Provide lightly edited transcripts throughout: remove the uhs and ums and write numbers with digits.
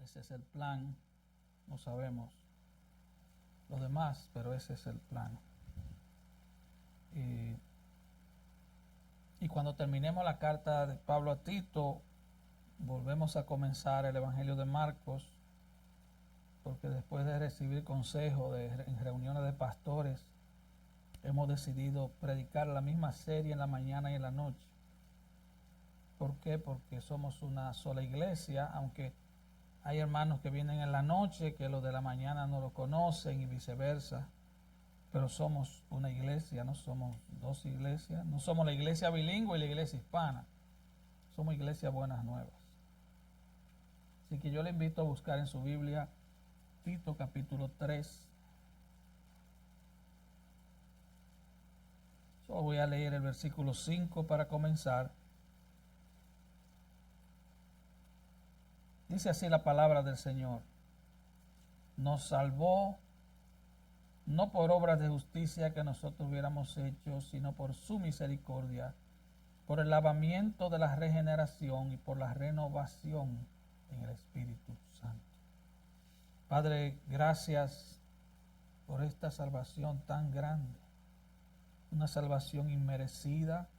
Ese es el plan. No sabemos lo demás, pero ese es el plan. Y cuando terminemos la carta de Pablo a Tito, volvemos a comenzar el Evangelio de Marcos, porque después de recibir consejo en reuniones de pastores, hemos decidido predicar la misma serie en la mañana y en la noche. ¿Por qué? Porque somos una sola iglesia, aunque hay hermanos que vienen en la noche, que los de la mañana no lo conocen y viceversa. Pero somos una iglesia, no somos dos iglesias. No somos la iglesia bilingüe y la iglesia hispana. Somos iglesia buenas nuevas. Así que yo le invito a buscar en su Biblia Tito capítulo 3. Solo voy a leer el versículo 5 para comenzar. Dice así la palabra del Señor. Nos salvó no por obras de justicia que nosotros hubiéramos hecho, sino por su misericordia, por el lavamiento de la regeneración y por la renovación en el Espíritu Santo. Padre, gracias por esta salvación tan grande, una salvación inmerecida,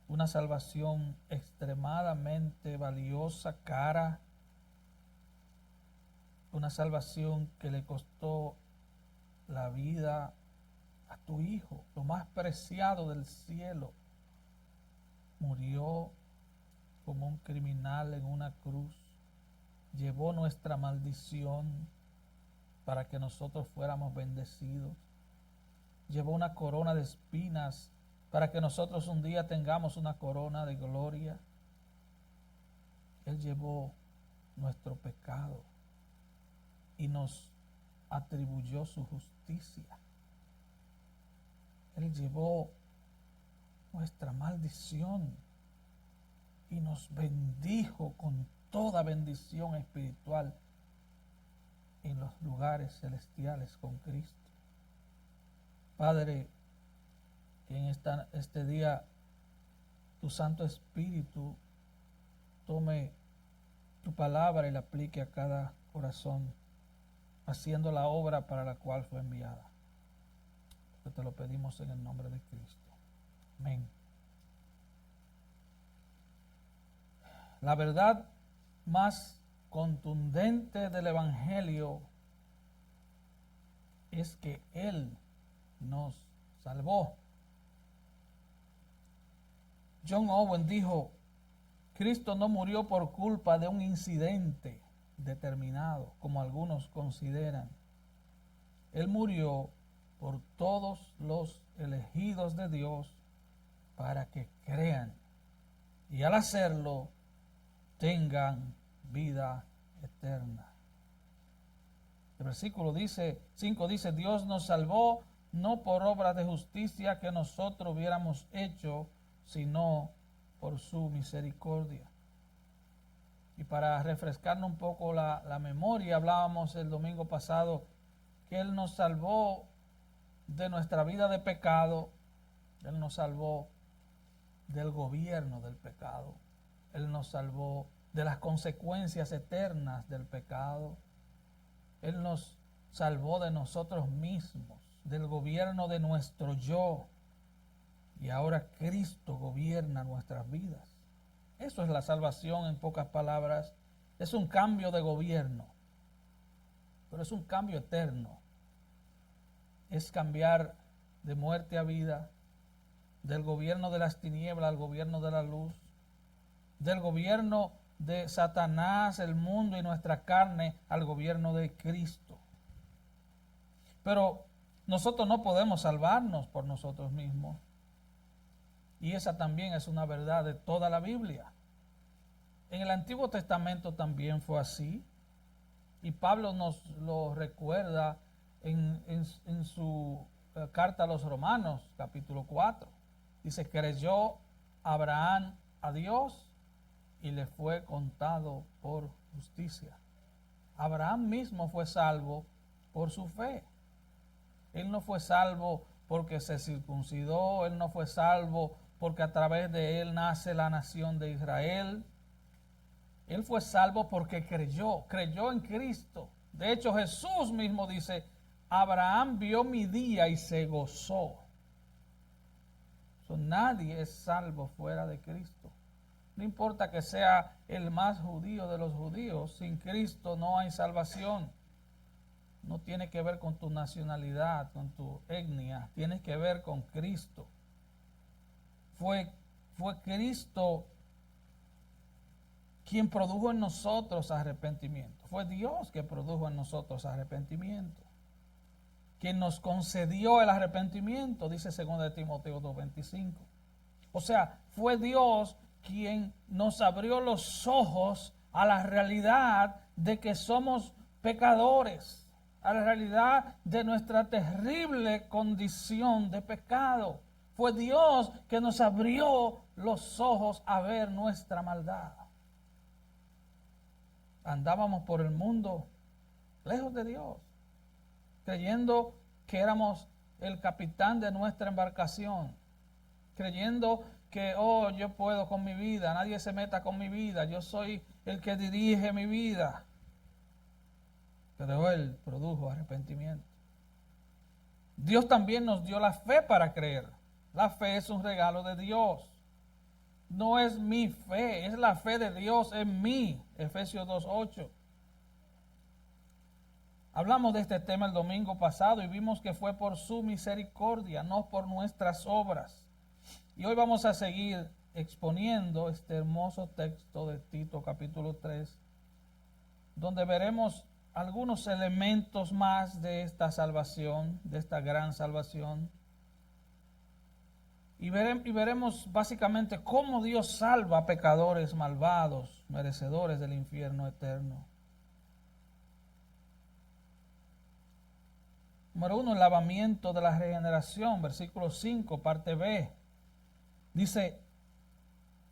una salvación extremadamente valiosa, cara, una salvación que le costó la vida a tu Hijo, lo más preciado del cielo. Murió como un criminal en una cruz, llevó nuestra maldición para que nosotros fuéramos bendecidos, llevó una corona de espinas para que nosotros un día tengamos una corona de gloria. Él llevó nuestro pecado y nos atribuyó su justicia. Él llevó nuestra maldición y nos bendijo con toda bendición espiritual en los lugares celestiales con Cristo. Padre, que en este día tu Santo Espíritu tome tu palabra y la aplique a cada corazón, haciendo la obra para la cual fue enviada. Que te lo pedimos en el nombre de Cristo. Amén. La verdad más contundente del Evangelio es que Él nos salvó. John Owen dijo: Cristo no murió por culpa de un incidente determinado, como algunos consideran. Él murió por todos los elegidos de Dios para que crean y al hacerlo tengan vida eterna. El versículo 5 dice: Dios nos salvó no por obras de justicia que nosotros hubiéramos hecho, sino por su misericordia. Y para refrescarnos un poco la memoria, hablábamos el domingo pasado que Él nos salvó de nuestra vida de pecado. Él nos salvó del gobierno del pecado. Él nos salvó de las consecuencias eternas del pecado. Él nos salvó de nosotros mismos, del gobierno de nuestro yo. Y ahora Cristo gobierna nuestras vidas. Eso es la salvación en pocas palabras. Es un cambio de gobierno, pero es un cambio eterno. Es cambiar de muerte a vida, del gobierno de las tinieblas al gobierno de la luz, del gobierno de Satanás, el mundo y nuestra carne, al gobierno de Cristo. Pero nosotros no podemos salvarnos por nosotros mismos. Y esa también es una verdad de toda la Biblia. En el Antiguo Testamento también fue así. Y Pablo nos lo recuerda en su carta a los Romanos, capítulo 4. Dice: creyó Abraham a Dios y le fue contado por justicia. Abraham mismo fue salvo por su fe. Él no fue salvo porque se circuncidó, él no fue salvo porque a través de él nace la nación de Israel. Él fue salvo porque creyó en Cristo. De hecho, Jesús mismo dice, Abraham vio mi día y se gozó. Nadie es salvo fuera de Cristo. No importa que sea el más judío de los judíos, sin Cristo no hay salvación. No tiene que ver con tu nacionalidad, con tu etnia, tiene que ver con Cristo. Fue Cristo quien produjo en nosotros arrepentimiento. Fue Dios que produjo en nosotros arrepentimiento. Quien nos concedió el arrepentimiento, dice 2 Timoteo 2:25. O sea, fue Dios quien nos abrió los ojos a la realidad de que somos pecadores, a la realidad de nuestra terrible condición de pecado. Fue Dios que nos abrió los ojos a ver nuestra maldad. Andábamos por el mundo lejos de Dios, creyendo que éramos el capitán de nuestra embarcación, creyendo que, yo puedo con mi vida, nadie se meta con mi vida, yo soy el que dirige mi vida. Pero Él produjo arrepentimiento. Dios también nos dio la fe para creer. La fe es un regalo de Dios. No es mi fe, es la fe de Dios en mí. Efesios 2:8. Hablamos de este tema el domingo pasado y vimos que fue por su misericordia, no por nuestras obras. Y hoy vamos a seguir exponiendo este hermoso texto de Tito capítulo 3, donde veremos algunos elementos más de esta salvación, de esta gran salvación. Y veremos básicamente cómo Dios salva a pecadores malvados, merecedores del infierno eterno. Número 1, el lavamiento de la regeneración, versículo 5, parte B. Dice,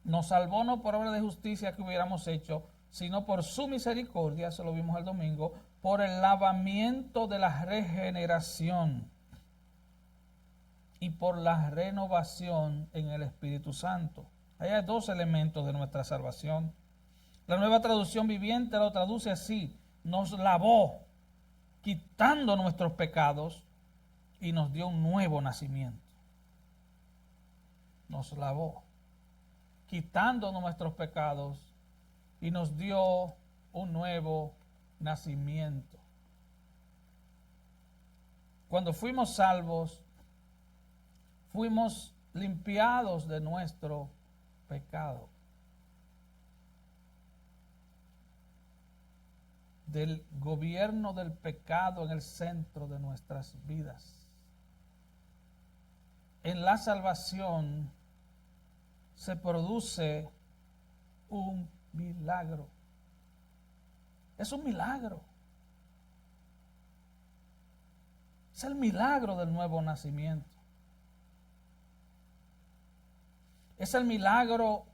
nos salvó no por obra de justicia que hubiéramos hecho, sino por su misericordia, eso lo vimos el domingo, por el lavamiento de la regeneración y por la renovación en el Espíritu Santo. Ahí hay dos elementos de nuestra salvación. La Nueva Traducción Viviente lo traduce así: nos lavó, quitando nuestros pecados, y nos dio un nuevo nacimiento. Nos lavó, quitando nuestros pecados, y nos dio un nuevo nacimiento. Cuando fuimos salvos, fuimos limpiados de nuestro pecado, del gobierno del pecado en el centro de nuestras vidas. En la salvación se produce un milagro. Es un milagro. Es el milagro del nuevo nacimiento. Es el milagro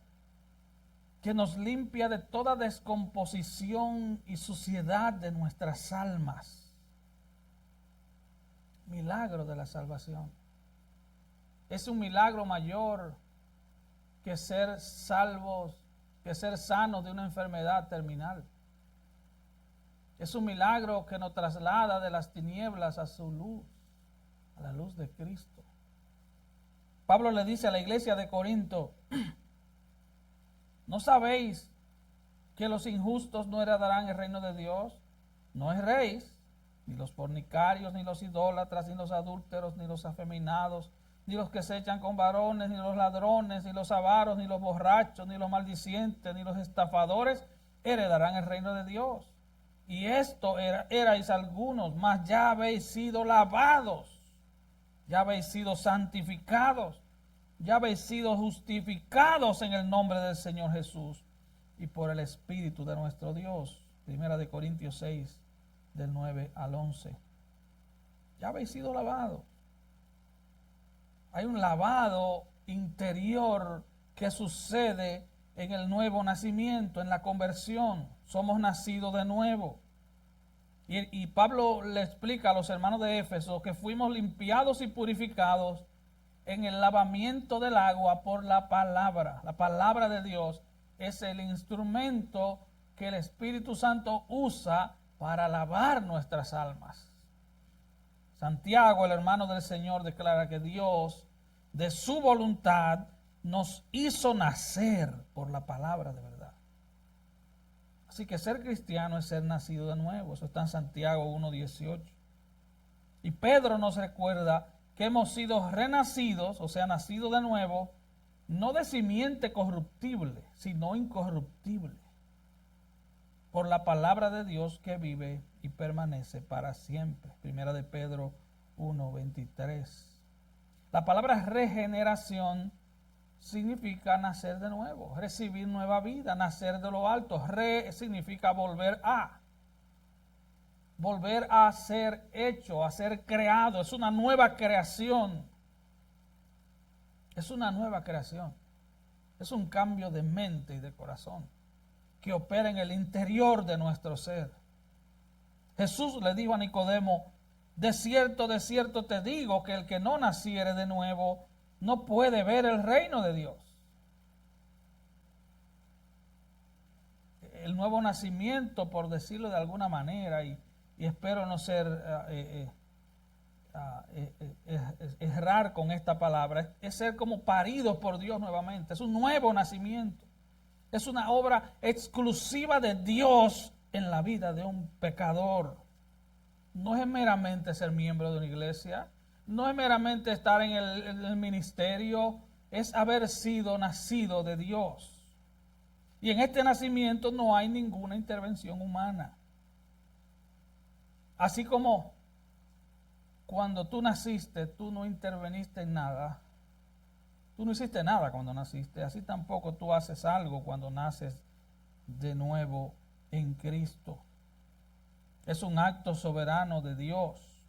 que nos limpia de toda descomposición y suciedad de nuestras almas. Milagro de la salvación. Es un milagro mayor que ser salvos, que ser sanos de una enfermedad terminal. Es un milagro que nos traslada de las tinieblas a su luz, a la luz de Cristo. Pablo le dice a la iglesia de Corinto, ¿no sabéis que los injustos no heredarán el reino de Dios? No erréis, ni los fornicarios, ni los idólatras, ni los adúlteros, ni los afeminados, ni los que se echan con varones, ni los ladrones, ni los avaros, ni los borrachos, ni los maldicientes, ni los estafadores heredarán el reino de Dios. Y esto erais algunos, mas ya habéis sido lavados, ya habéis sido santificados, ya habéis sido justificados en el nombre del Señor Jesús y por el Espíritu de nuestro Dios. 1 Corintios 6, del 9 al 11. Ya habéis sido lavados. Hay un lavado interior que sucede en el nuevo nacimiento, en la conversión. Somos nacidos de nuevo. Y Pablo le explica a los hermanos de Éfeso que fuimos limpiados y purificados en el lavamiento del agua por la palabra. La palabra de Dios es el instrumento que el Espíritu Santo usa para lavar nuestras almas. Santiago, el hermano del Señor, declara que Dios, de su voluntad, nos hizo nacer por la palabra de verdad. Así que ser cristiano es ser nacido de nuevo. Eso está en Santiago 1:18. Y Pedro nos recuerda que hemos sido renacidos, o sea, nacidos de nuevo, no de simiente corruptible, sino incorruptible, por la palabra de Dios que vive y permanece para siempre. Primera de Pedro 1:23. La palabra regeneración significa nacer de nuevo, recibir nueva vida, nacer de lo alto. Re significa volver a ser hecho, a ser creado. Es una nueva creación. Es una nueva creación. Es un cambio de mente y de corazón que opera en el interior de nuestro ser. Jesús le dijo a Nicodemo: de cierto te digo que el que no naciere de nuevo no puede ver el reino de Dios. El nuevo nacimiento, por decirlo de alguna manera, y espero no ser errar con esta palabra, es ser como paridos por Dios nuevamente. Es un nuevo nacimiento. Es una obra exclusiva de Dios en la vida de un pecador. No es meramente ser miembro de una iglesia, no es meramente estar en el ministerio, es haber sido nacido de Dios. Y en este nacimiento no hay ninguna intervención humana. Así como cuando tú naciste, tú no interveniste en nada. Tú no hiciste nada cuando naciste. Así tampoco tú haces algo cuando naces de nuevo en Cristo. Es un acto soberano de Dios.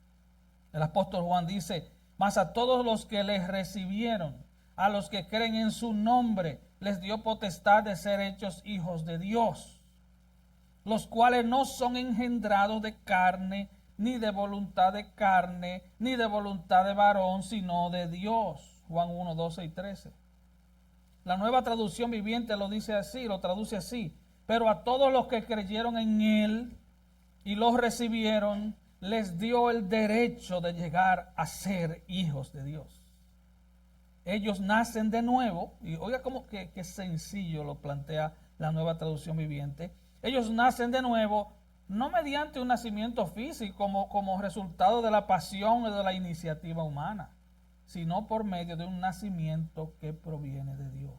El apóstol Juan dice: mas a todos los que les recibieron, a los que creen en su nombre, les dio potestad de ser hechos hijos de Dios, los cuales no son engendrados de carne, ni de voluntad de carne, ni de voluntad de varón, sino de Dios. Juan 1:12-13. La Nueva Traducción Viviente lo dice así, lo traduce así: pero a todos los que creyeron en Él y los recibieron, les dio el derecho de llegar a ser hijos de Dios. Ellos nacen de nuevo, y oiga cómo que sencillo lo plantea la Nueva Traducción Viviente. Ellos nacen de nuevo, no mediante un nacimiento físico como resultado de la pasión o de la iniciativa humana, sino por medio de un nacimiento que proviene de Dios.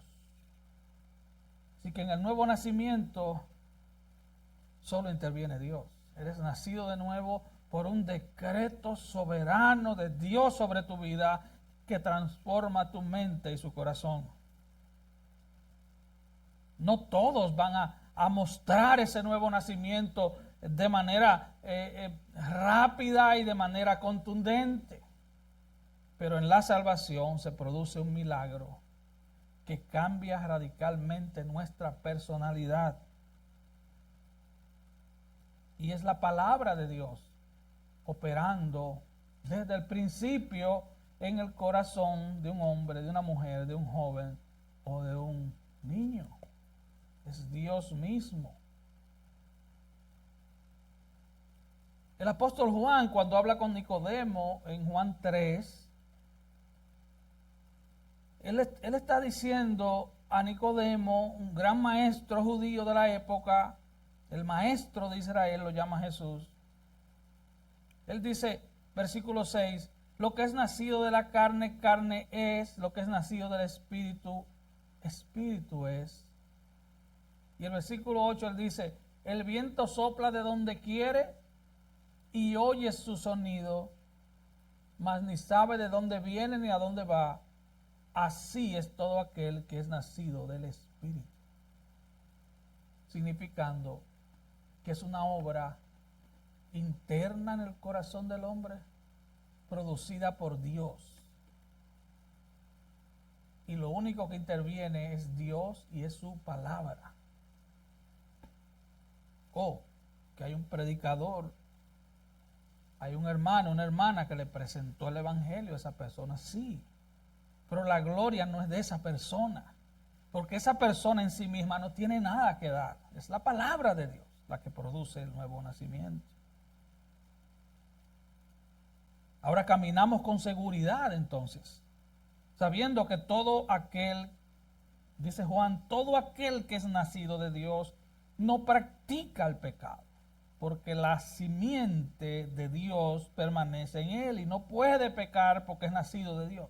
Así que en el nuevo nacimiento solo interviene Dios. Eres nacido de nuevo por un decreto soberano de Dios sobre tu vida que transforma tu mente y su corazón. No todos van a mostrar ese nuevo nacimiento de manera rápida y de manera contundente. Pero en la salvación se produce un milagro que cambia radicalmente nuestra personalidad. Y es la palabra de Dios operando desde el principio en el corazón de un hombre, de una mujer, de un joven o de un niño. Es Dios mismo. El apóstol Juan, cuando habla con Nicodemo en Juan 3, él está diciendo a Nicodemo, un gran maestro judío de la época, el maestro de Israel, lo llama Jesús. Él dice, versículo 6, lo que es nacido de la carne, carne es; lo que es nacido del espíritu, espíritu es. Y el versículo 8 él dice, el viento sopla de donde quiere y oyes su sonido, mas ni sabe de dónde viene ni a dónde va. Así es todo aquel que es nacido del Espíritu. Significando que es una obra interna en el corazón del hombre, producida por Dios. Y lo único que interviene es Dios y es su palabra. O que hay un predicador, hay un hermano, una hermana que le presentó el evangelio a esa persona, sí. Pero la gloria no es de esa persona, Porque esa persona en sí misma no tiene nada que dar. Es la palabra de Dios la que produce el nuevo nacimiento. Ahora caminamos con seguridad entonces, sabiendo que todo aquel, dice Juan, todo aquel que es nacido de Dios no practica el pecado, porque la simiente de Dios permanece en él y no puede pecar porque es nacido de Dios.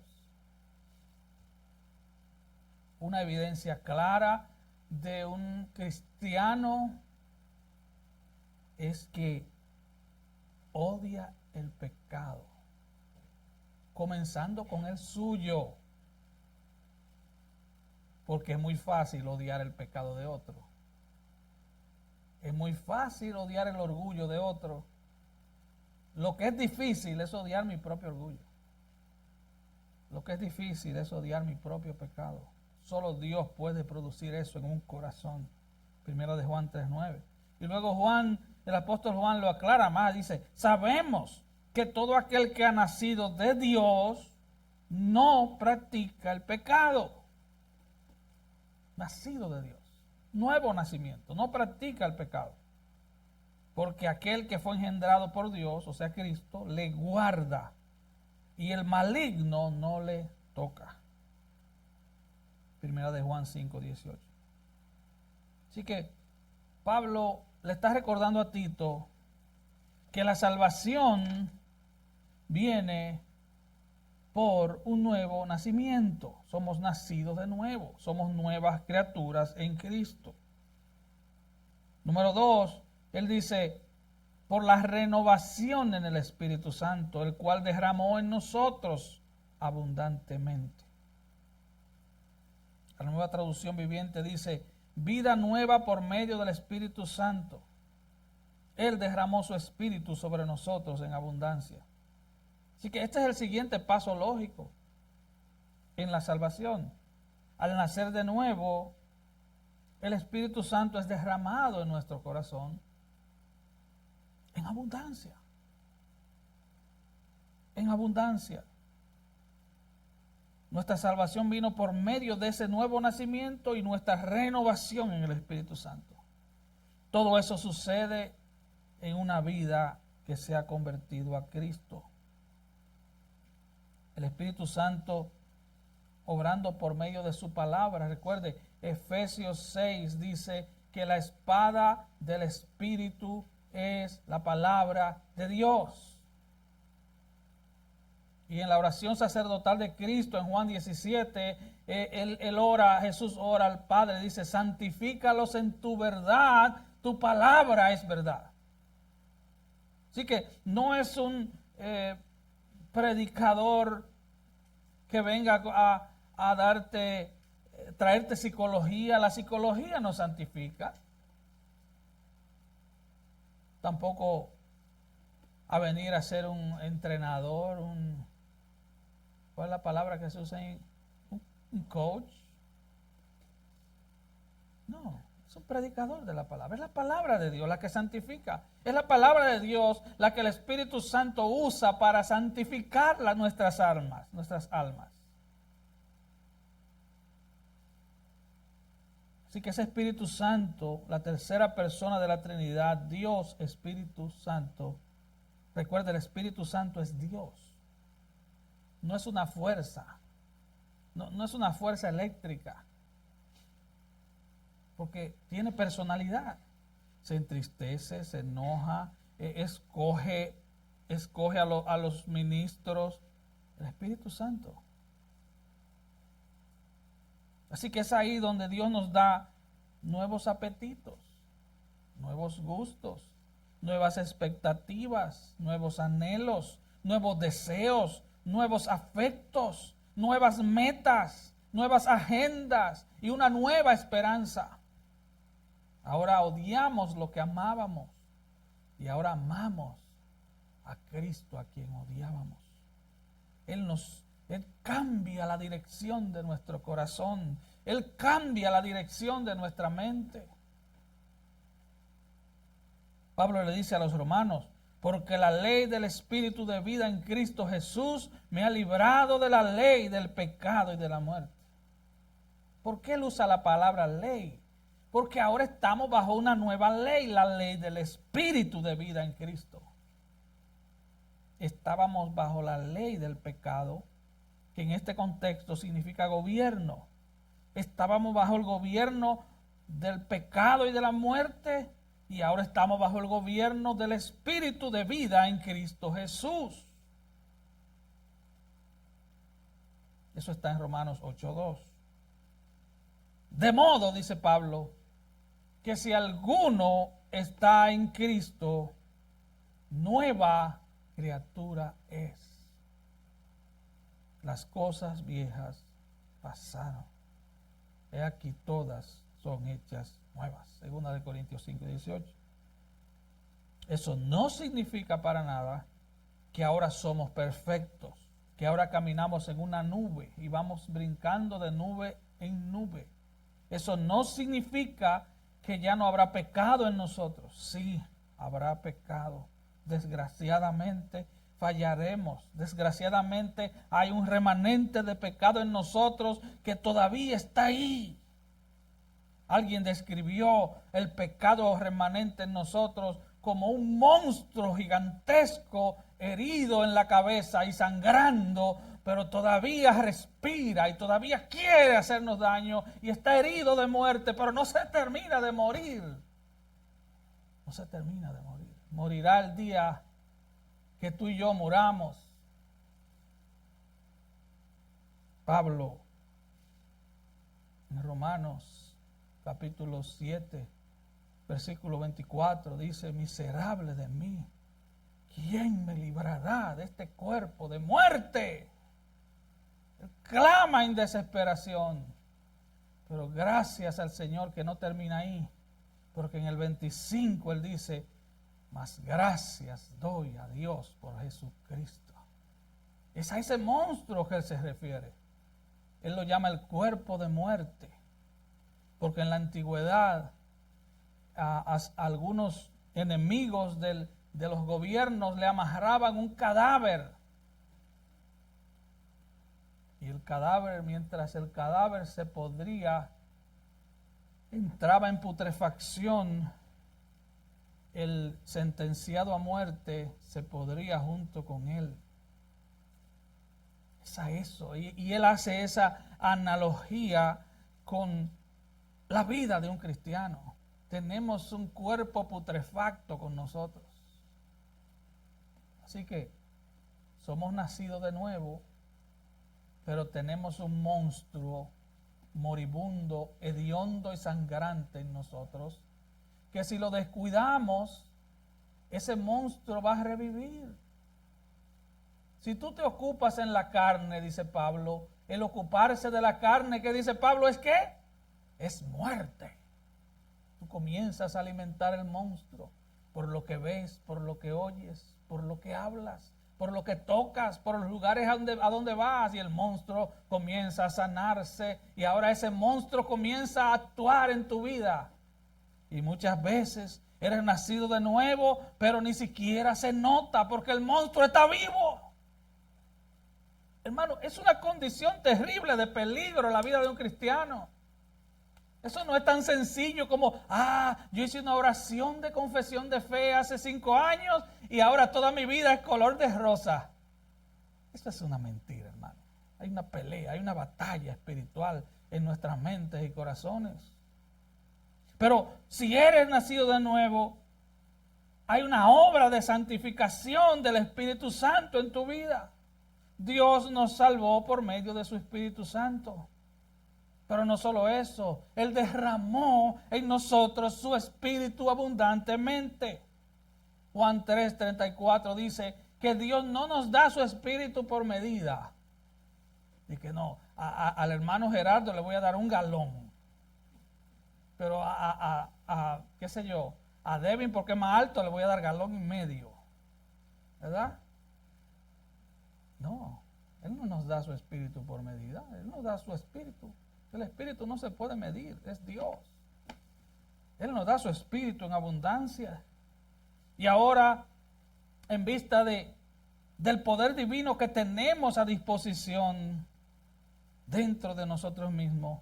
Una evidencia clara de un cristiano es que odia el pecado, comenzando con el suyo, porque es muy fácil odiar el pecado de otro. Es muy fácil odiar el orgullo de otro. Lo que es difícil es odiar mi propio orgullo. Lo que es difícil es odiar mi propio pecado. Solo Dios puede producir eso en un corazón. Primera de Juan 3:9. Y luego Juan, el apóstol Juan lo aclara más, dice, sabemos que todo aquel que ha nacido de Dios no practica el pecado. Nacido de Dios. Nuevo nacimiento. No practica el pecado. Porque aquel que fue engendrado por Dios, o sea Cristo, le guarda. Y el maligno no le toca. Primera de Juan 5:18. Así que Pablo le está recordando a Tito que la salvación viene por un nuevo nacimiento. Somos nacidos de nuevo. Somos nuevas criaturas en Cristo. Número 2, él dice, por la renovación en el Espíritu Santo, el cual derramó en nosotros abundantemente. La Nueva Traducción Viviente dice, vida nueva por medio del Espíritu Santo. Él derramó su Espíritu sobre nosotros en abundancia. Así que este es el siguiente paso lógico en la salvación. Al nacer de nuevo, el Espíritu Santo es derramado en nuestro corazón en abundancia. En abundancia. Nuestra salvación vino por medio de ese nuevo nacimiento y nuestra renovación en el Espíritu Santo. Todo eso sucede en una vida que se ha convertido a Cristo. El Espíritu Santo obrando por medio de su palabra. Recuerde, Efesios 6 dice que la espada del Espíritu es la palabra de Dios. Y en la oración sacerdotal de Cristo en Juan 17, él ora, Jesús ora al Padre, dice, santifícalos en tu verdad, tu palabra es verdad. Así que no es un predicador que venga a darte, traerte psicología. La psicología no santifica. Tampoco a venir a ser un entrenador, ¿cuál es la palabra que se usa ahí? Un coach. No, es un predicador de la palabra. Es la palabra de Dios la que santifica. Es la palabra de Dios la que el Espíritu Santo usa para santificar nuestras almas. Así que ese Espíritu Santo, la tercera persona de la Trinidad, Dios Espíritu Santo. Recuerda, el Espíritu Santo es Dios. No es una fuerza. No es una fuerza eléctrica. Porque tiene personalidad. Se entristece, se enoja, escoge a los ministros. El Espíritu Santo. Así que es ahí donde Dios nos da nuevos apetitos, nuevos gustos, nuevas expectativas, nuevos anhelos, nuevos deseos, nuevos afectos, nuevas metas, nuevas agendas y una nueva esperanza. Ahora odiamos lo que amábamos y ahora amamos a Cristo a quien odiábamos. Él cambia la dirección de nuestro corazón. Él cambia la dirección de nuestra mente. Pablo le dice a los romanos, porque la ley del Espíritu de vida en Cristo Jesús me ha librado de la ley del pecado y de la muerte. ¿Por qué él usa la palabra ley? Porque ahora estamos bajo una nueva ley, la ley del Espíritu de vida en Cristo. Estábamos bajo la ley del pecado, que en este contexto significa gobierno. Estábamos bajo el gobierno del pecado y de la muerte, y ahora estamos bajo el gobierno del Espíritu de vida en Cristo Jesús. Eso está en Romanos 8:2. De modo, dice Pablo, que si alguno está en Cristo, nueva criatura es. Las cosas viejas pasaron. He aquí todas son hechas nuevas. Segunda de Corintios 5:18. Eso no significa para nada que ahora somos perfectos, que ahora caminamos en una nube y vamos brincando de nube en nube. Eso no significa que ya no habrá pecado en nosotros. Sí, habrá pecado. Desgraciadamente fallaremos. Desgraciadamente hay un remanente de pecado en nosotros que todavía está ahí. Alguien describió el pecado remanente en nosotros como un monstruo gigantesco herido en la cabeza y sangrando, pero todavía respira y todavía quiere hacernos daño y está herido de muerte, pero no se termina de morir. No se termina de morir. Morirá el día que tú y yo muramos. Pablo, en Romanos capítulo 7, versículo 24, dice: miserable de mí, ¿quién me librará de este cuerpo de muerte? Él clama en desesperación, pero gracias al Señor que no termina ahí, porque en el 25 él dice: mas gracias doy a Dios por Jesucristo. Es a ese monstruo que él se refiere. Él lo llama el cuerpo de muerte, porque en la antigüedad a algunos enemigos de los gobiernos le amarraban un cadáver. Y el cadáver, mientras el cadáver se podría, entraba en putrefacción, el sentenciado a muerte se podría junto con él. Es a eso. Y él hace esa analogía con la vida de un cristiano. Tenemos un cuerpo putrefacto con nosotros. Así que somos nacidos de nuevo, pero tenemos un monstruo moribundo, hediondo y sangrante en nosotros, que si lo descuidamos, ese monstruo va a revivir. Si tú te ocupas en la carne, dice Pablo, el ocuparse de la carne, ¿qué dice Pablo? ¿Es qué? Es muerte. Tú comienzas a alimentar el monstruo por lo que ves, por lo que oyes, por lo que hablas, por lo que tocas, por los lugares a donde vas, y el monstruo comienza a sanarse y ahora ese monstruo comienza a actuar en tu vida. Y muchas veces eres nacido de nuevo, pero ni siquiera se nota porque el monstruo está vivo. Hermano, es una condición terrible de peligro en la vida de un cristiano. Eso no es tan sencillo como, yo hice una oración de confesión de fe hace 5 años y ahora toda mi vida es color de rosa. Eso es una mentira, hermano. Hay una pelea, hay una batalla espiritual en nuestras mentes y corazones. Pero si eres nacido de nuevo, hay una obra de santificación del Espíritu Santo en tu vida. Dios nos salvó por medio de su Espíritu Santo. Pero no solo eso, Él derramó en nosotros su Espíritu abundantemente. Juan 3:34 dice que Dios no nos da su Espíritu por medida. Y que no, al hermano Gerardo le voy a dar 1 galón. Pero qué sé yo, a Devin porque es más alto le voy a dar 1,5 galones. ¿Verdad? No, Él no nos da su Espíritu por medida, Él nos da su Espíritu. El Espíritu no se puede medir, es Dios. Él nos da su Espíritu en abundancia. Y ahora, en vista del poder divino que tenemos a disposición dentro de nosotros mismos,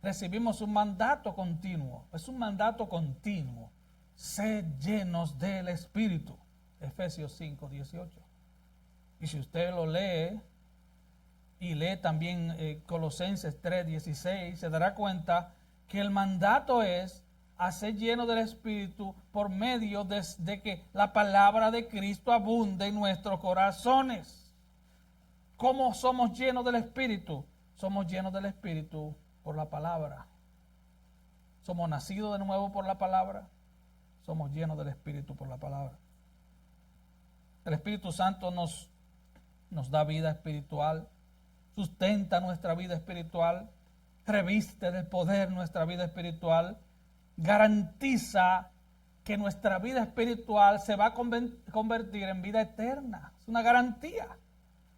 recibimos un mandato continuo. Es un mandato continuo. Sed llenos del Espíritu. Efesios 5, 18. Y si usted lo lee y lee también Colosenses 3, 16, se dará cuenta que el mandato es a ser lleno del Espíritu por medio de que la palabra de Cristo abunde en nuestros corazones. ¿Cómo somos llenos del Espíritu? Somos llenos del Espíritu por la palabra. Somos nacidos de nuevo por la palabra. Somos llenos del Espíritu por la palabra. El Espíritu Santo nos da vida espiritual, sustenta nuestra vida espiritual, reviste de poder nuestra vida espiritual, garantiza que nuestra vida espiritual se va a convertir en vida eterna. Es una garantía,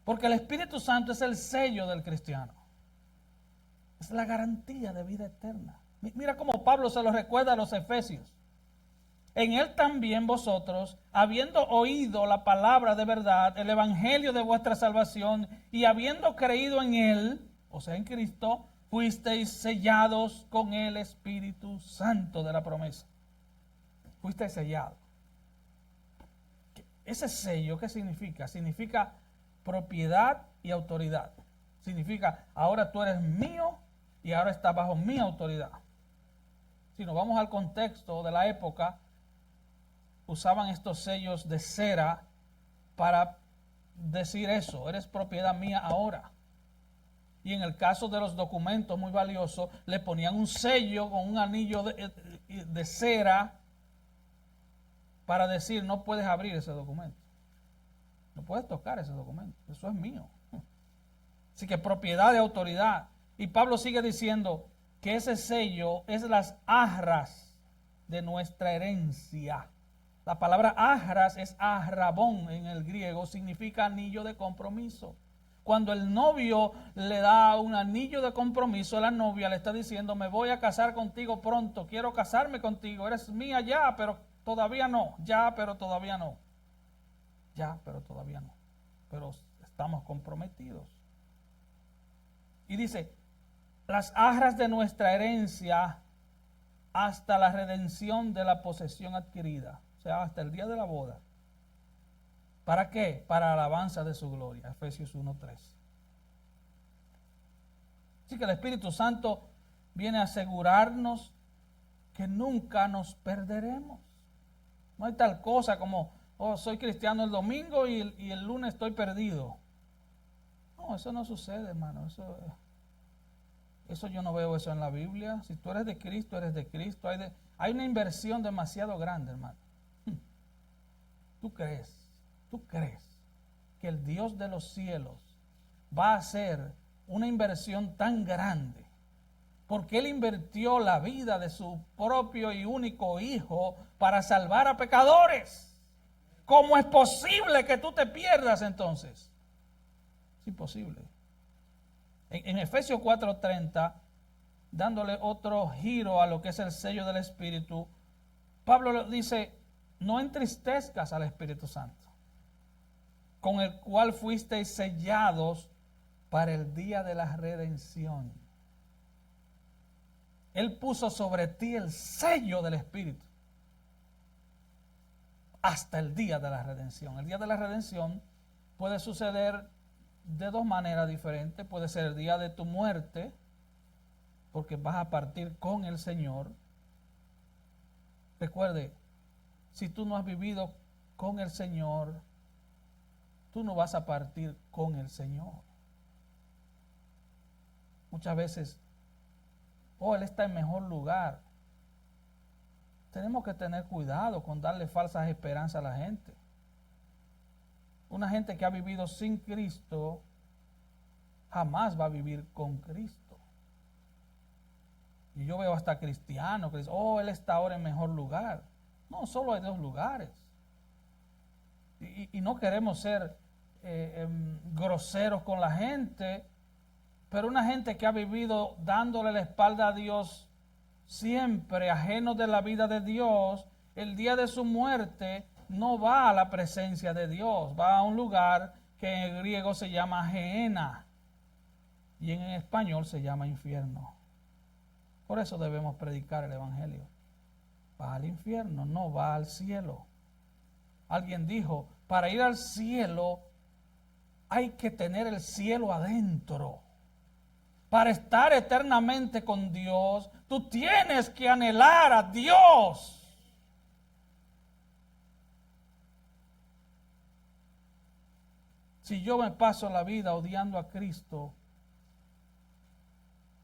porque el Espíritu Santo es el sello del cristiano. Es la garantía de vida eterna. Mira cómo Pablo se lo recuerda a los efesios. En él también vosotros, habiendo oído la palabra de verdad, el evangelio de vuestra salvación, y habiendo creído en él, o sea, en Cristo, fuisteis sellados con el Espíritu Santo de la promesa. Fuisteis sellados. Ese sello, ¿qué significa? Significa propiedad y autoridad. Significa, ahora tú eres mío y ahora estás bajo mi autoridad. Si nos vamos al contexto de la época, usaban estos sellos de cera para decir eso, eres propiedad mía ahora. Y en el caso de los documentos muy valiosos, le ponían un sello con un anillo de cera para decir, no puedes abrir ese documento. No puedes tocar ese documento, eso es mío. Así que propiedad y autoridad. Y Pablo sigue diciendo que ese sello es las arras de nuestra herencia. La palabra arras es arrabón en el griego, significa anillo de compromiso. Cuando el novio le da un anillo de compromiso a la novia, le está diciendo, me voy a casar contigo pronto, quiero casarme contigo, eres mía ya, pero todavía no, ya, pero todavía no. Ya, pero todavía no. Pero estamos comprometidos. Y dice, las arras de nuestra herencia hasta la redención de la posesión adquirida. O sea, hasta el día de la boda. ¿Para qué? Para alabanza de su gloria. Efesios 1:3. Así que el Espíritu Santo viene a asegurarnos que nunca nos perderemos. No hay tal cosa como, oh, soy cristiano el domingo y el lunes estoy perdido. No, eso no sucede, hermano. Eso yo no veo eso en la Biblia. Si tú eres de Cristo, eres de Cristo. Hay una inversión demasiado grande, hermano. ¿Tú crees que el Dios de los cielos va a hacer una inversión tan grande? Porque Él invirtió la vida de su propio y único Hijo para salvar a pecadores. ¿Cómo es posible que tú te pierdas entonces? Es imposible. En Efesios 4:30, dándole otro giro a lo que es el sello del Espíritu, Pablo dice, no entristezcas al Espíritu Santo, con el cual fuisteis sellados para el día de la redención. Él puso sobre ti el sello del Espíritu hasta el día de la redención. El día de la redención puede suceder de dos maneras diferentes. Puede ser el día de tu muerte, porque vas a partir con el Señor. Recuerde, si tú no has vivido con el Señor, tú no vas a partir con el Señor. Muchas veces, Él está en mejor lugar. Tenemos que tener cuidado con darle falsas esperanzas a la gente. Una gente que ha vivido sin Cristo jamás va a vivir con Cristo. Y yo veo hasta cristianos que dicen, Él está ahora en mejor lugar. No, solo hay dos lugares. Y no queremos ser groseros con la gente, pero una gente que ha vivido dándole la espalda a Dios siempre, ajeno de la vida de Dios, el día de su muerte no va a la presencia de Dios, va a un lugar que en el griego se llama Gehenna y en español se llama infierno. Por eso debemos predicar el Evangelio. Va al infierno, no va al cielo. Alguien dijo, para ir al cielo hay que tener el cielo adentro. Para estar eternamente con Dios, tú tienes que anhelar a Dios. Si yo me paso la vida odiando a Cristo,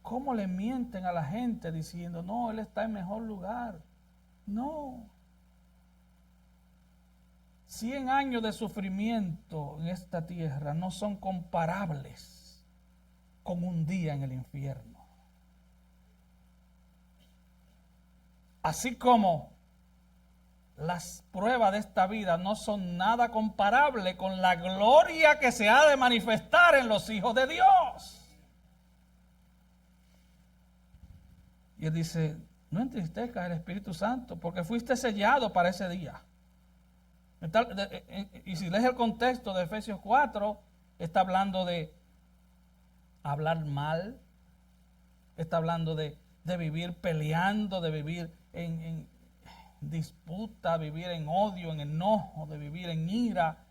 ¿cómo le mienten a la gente diciendo, no, Él está en mejor lugar? No. 100 años de sufrimiento en esta tierra no son comparables con un día en el infierno. Así como las pruebas de esta vida no son nada comparable con la gloria que se ha de manifestar en los hijos de Dios. Y él dice, no entristezcas el Espíritu Santo, porque fuiste sellado para ese día. Y si lees el contexto de Efesios 4, está hablando de hablar mal, está hablando de vivir peleando, de vivir en disputa, vivir en odio, en enojo, de vivir en ira,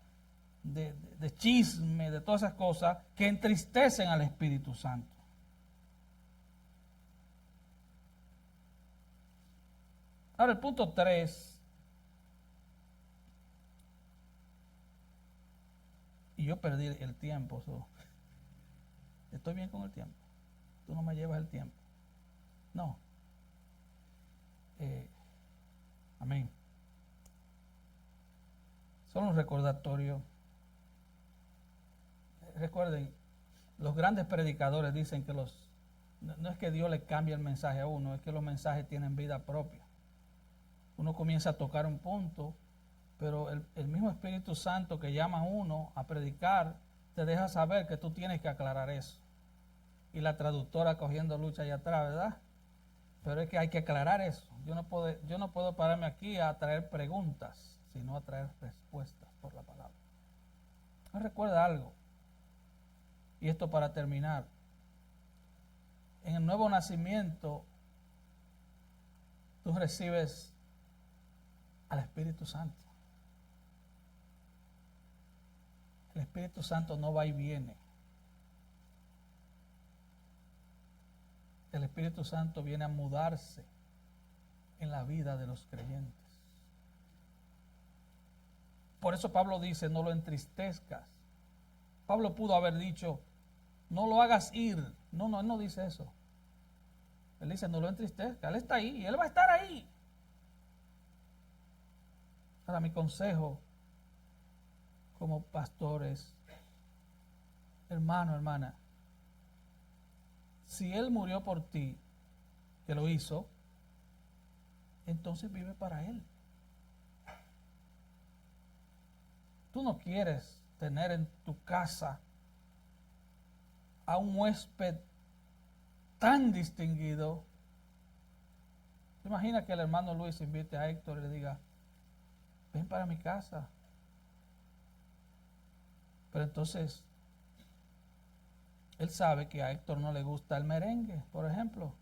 de chisme, de todas esas cosas que entristecen al Espíritu Santo. Ahora el punto 3. Y yo perdí el tiempo. Estoy bien con el tiempo. Tú no me llevas el tiempo. No. Amén. Solo un recordatorio. Recuerden, los grandes predicadores dicen que no es que Dios le cambie el mensaje a uno, es que los mensajes tienen vida propia. Uno comienza a tocar un punto, pero el mismo Espíritu Santo que llama a uno a predicar, te deja saber que tú tienes que aclarar eso. Y la traductora cogiendo lucha allá atrás, ¿verdad? Pero es que hay que aclarar eso. Yo no puedo pararme aquí a traer preguntas, sino a traer respuestas por la palabra. Me recuerda algo, y esto para terminar. En el nuevo nacimiento, tú recibes al Espíritu Santo. El Espíritu Santo no va y viene. El Espíritu Santo viene a mudarse en la vida de los creyentes. Por eso Pablo dice, no lo entristezcas. Pablo pudo haber dicho, no lo hagas ir. No, él no dice eso. Él dice, no lo entristezcas. Él está ahí, él va a estar ahí. Ahora mi consejo como pastores, hermano, hermana, si Él murió por ti, que lo hizo, entonces vive para Él. Tú no quieres tener en tu casa a un huésped tan distinguido. Imagina que el hermano Luis invite a Héctor y le diga, ven para mi casa. Pero entonces, él sabe que a Héctor no le gusta el merengue, por ejemplo.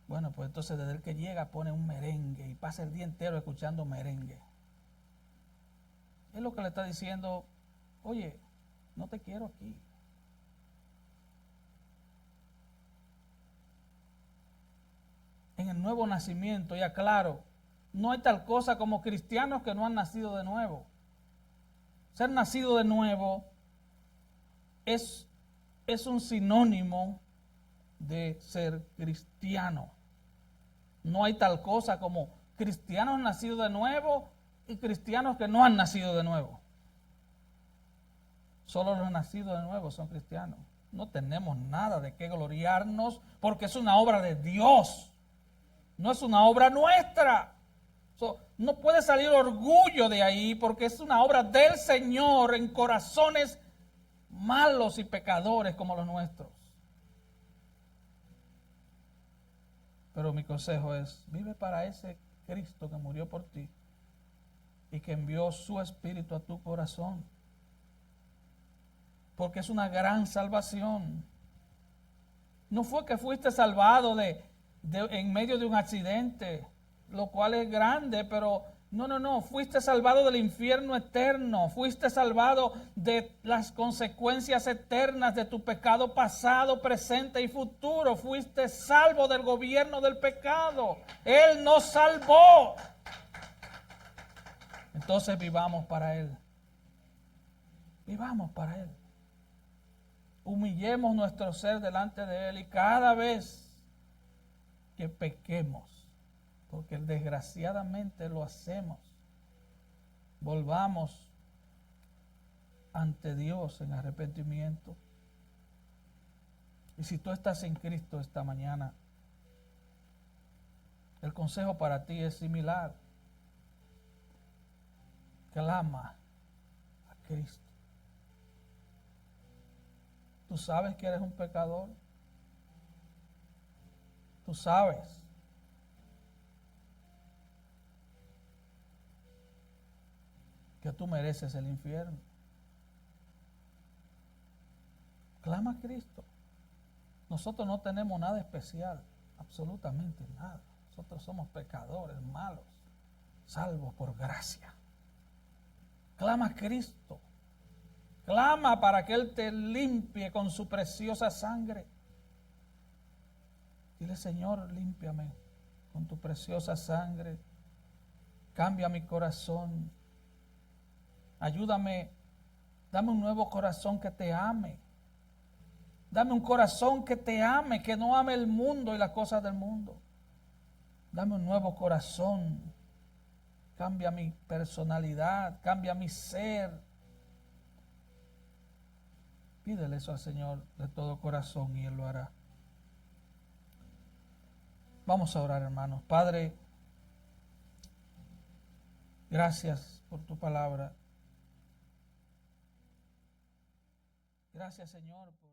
Bueno, pues entonces desde el que llega pone un merengue y pasa el día entero escuchando merengue. Es lo que le está diciendo, oye, no te quiero aquí. En el nuevo nacimiento, ya claro, no hay tal cosa como cristianos que no han nacido de nuevo. Ser nacido de nuevo es un sinónimo de ser cristiano. No hay tal cosa como cristianos nacidos de nuevo y cristianos que no han nacido de nuevo. Solo los nacidos de nuevo son cristianos. No tenemos nada de qué gloriarnos porque es una obra de Dios. No es una obra nuestra. No puede salir orgullo de ahí porque es una obra del Señor en corazones malos y pecadores como los nuestros. Pero mi consejo es, vive para ese Cristo que murió por ti y que envió su Espíritu a tu corazón. Porque es una gran salvación. No fue que fuiste salvado de en medio de un accidente, lo cual es grande, pero no, fuiste salvado del infierno eterno, fuiste salvado de las consecuencias eternas de tu pecado pasado, presente y futuro, fuiste salvo del gobierno del pecado, Él nos salvó. Entonces vivamos para Él, vivamos para Él, humillemos nuestro ser delante de Él y cada vez que pequemos, porque desgraciadamente lo hacemos, volvamos ante Dios en arrepentimiento. Y si tú estás en Cristo esta mañana, el consejo para ti es similar. Clama a Cristo. Tú sabes que eres un pecador. Tú sabes. Que tú mereces el infierno. Clama a Cristo. Nosotros no tenemos nada especial, absolutamente nada. Nosotros somos pecadores, malos, salvos por gracia. Clama a Cristo. Clama para que Él te limpie con su preciosa sangre. Dile, Señor, límpiame con tu preciosa sangre. Cambia mi corazón. Ayúdame, dame un nuevo corazón que te ame. Dame un corazón que te ame, que no ame el mundo y las cosas del mundo. Dame un nuevo corazón. Cambia mi personalidad, cambia mi ser. Pídele eso al Señor de todo corazón y Él lo hará. Vamos a orar, hermanos. Padre, gracias por tu palabra. Gracias, Señor, por